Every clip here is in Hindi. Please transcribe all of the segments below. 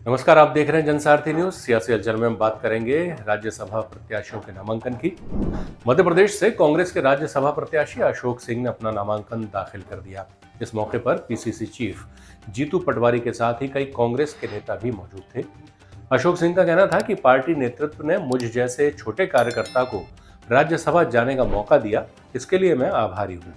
नमस्कार, आप देख रहे हैं जनसारथी न्यूज। सियासी हलचल में हम बात करेंगे राज्यसभा प्रत्याशियों के नामांकन की। मध्य प्रदेश से कांग्रेस के राज्यसभा प्रत्याशी अशोक सिंह ने अपना नामांकन दाखिल कर दिया। इस मौके पर पीसीसी चीफ जीतू पटवारी के साथ ही कई कांग्रेस के नेता भी मौजूद थे। अशोक सिंह का कहना था कि पार्टी नेतृत्व ने मुझ जैसे छोटे कार्यकर्ता को राज्यसभा जाने का मौका दिया, इसके लिए मैं आभारी हूँ।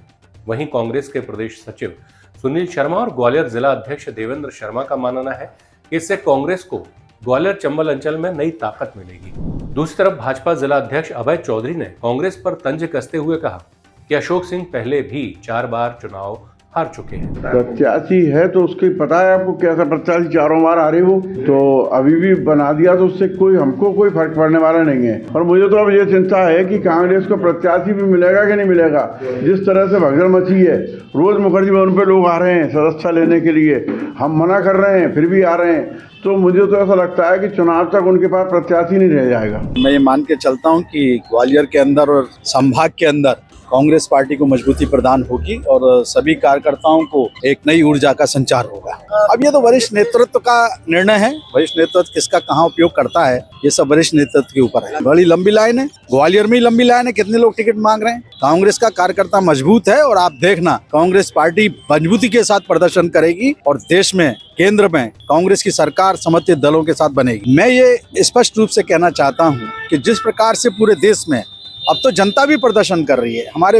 वहीं कांग्रेस के प्रदेश सचिव सुनील शर्मा और ग्वालियर जिला अध्यक्ष देवेंद्र शर्मा का मानना है कि इससे कांग्रेस को ग्वालियर चंबल अंचल में नई ताकत मिलेगी। दूसरी तरफ भाजपा जिला अध्यक्ष अभय चौधरी ने कांग्रेस पर तंज कसते हुए कहा कि अशोक सिंह पहले भी 4 बार चुनाव हार चुके हैं। प्रत्याशी है तो उसकी पता है आपको, कैसा प्रत्याशी 4 बार हारे हो, तो अभी भी बना दिया तो उससे हमको कोई फर्क पड़ने वाला नहीं है। और मुझे तो अब ये चिंता है कि कांग्रेस को प्रत्याशी भी मिलेगा कि नहीं मिलेगा। जिस तरह से भगदड़ मची है, रोज मुखर्जी भवन पे लोग आ रहे हैं सदस्यता लेने के लिए, हम मना कर रहे हैं फिर भी आ रहे हैं, तो मुझे तो ऐसा लगता है कि चुनाव तक उनके पास प्रत्याशी नहीं रह जाएगा। मैं ये मान के चलता हूँ कि ग्वालियर के अंदर और संभाग के अंदर कांग्रेस पार्टी को मजबूती प्रदान होगी और सभी कार्यकर्ताओं को एक नई ऊर्जा का संचार होगा। अब ये तो वरिष्ठ नेतृत्व का निर्णय है, वरिष्ठ नेतृत्व किसका कहाँ उपयोग करता है ये सब वरिष्ठ नेतृत्व के ऊपर है। बड़ी लंबी लाइन है, ग्वालियर में ही लंबी लाइन है, कितने लोग टिकट मांग रहे हैं। कांग्रेस का कार्यकर्ता मजबूत है और आप देखना कांग्रेस पार्टी मजबूती के साथ प्रदर्शन करेगी और देश में केंद्र में कांग्रेस की सरकार समर्थित दलों के साथ बनेगी। मैं ये स्पष्ट रूप से कहना चाहता हूँ कि जिस प्रकार से पूरे देश में अब तो जनता भी प्रदर्शन कर रही है, हमारे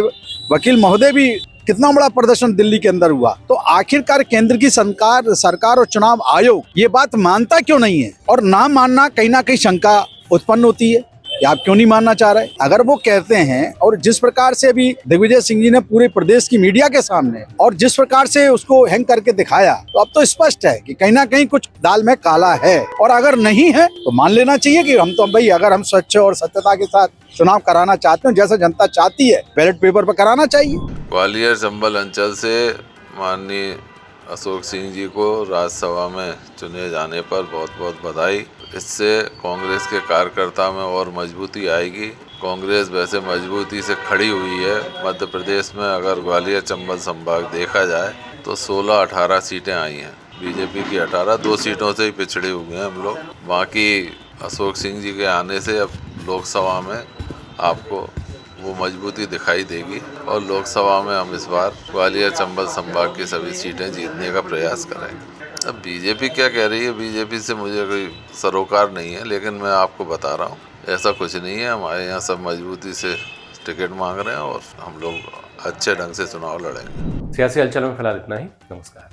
वकील महोदय भी कितना बड़ा प्रदर्शन दिल्ली के अंदर हुआ, तो आखिरकार केंद्र की सरकार और चुनाव आयोग ये बात मानता क्यों नहीं है? और ना मानना कहीं ना कहीं शंका उत्पन्न होती है कि आप क्यों नहीं मानना चाह रहे। अगर वो कहते हैं और जिस प्रकार से अभी दिग्विजय सिंह जी ने पूरे प्रदेश की मीडिया के सामने और जिस प्रकार से उसको हैंग करके दिखाया, तो अब तो स्पष्ट है कि कहीं ना कहीं कुछ दाल में काला है। और अगर नहीं है तो मान लेना चाहिए कि हम तो भाई अगर हम स्वच्छ और सत्यता के साथ चुनाव कराना चाहते हैं, जैसा जनता चाहती है बैलेट पेपर पर कराना चाहिए। ग्वालियर चंबल अंचल से माननीय अशोक सिंह जी को राज्यसभा में चुने जाने पर बहुत बहुत बधाई। इससे कांग्रेस के कार्यकर्ता में और मजबूती आएगी। कांग्रेस वैसे मजबूती से खड़ी हुई है। मध्य प्रदेश में अगर ग्वालियर चंबल संभाग देखा जाए तो 16-18 सीटें आई हैं, बीजेपी की 18, 2 सीटों से ही पिछड़े हुए हैं हम लोग। बाकी अशोक सिंह जी के आने से अब लोकसभा में आपको वो मजबूती दिखाई देगी और लोकसभा में हम इस बार ग्वालियर चंबल संभाग की सभी सीटें जीतने का प्रयास करेंगे। अब बीजेपी क्या कह रही है, बीजेपी से मुझे कोई सरोकार नहीं है, लेकिन मैं आपको बता रहा हूँ ऐसा कुछ नहीं है। हमारे यहाँ सब मजबूती से टिकट मांग रहे हैं और हम लोग अच्छे ढंग से चुनाव लड़ेंगे। सियासी हलचल में फिलहाल इतना ही। नमस्कार।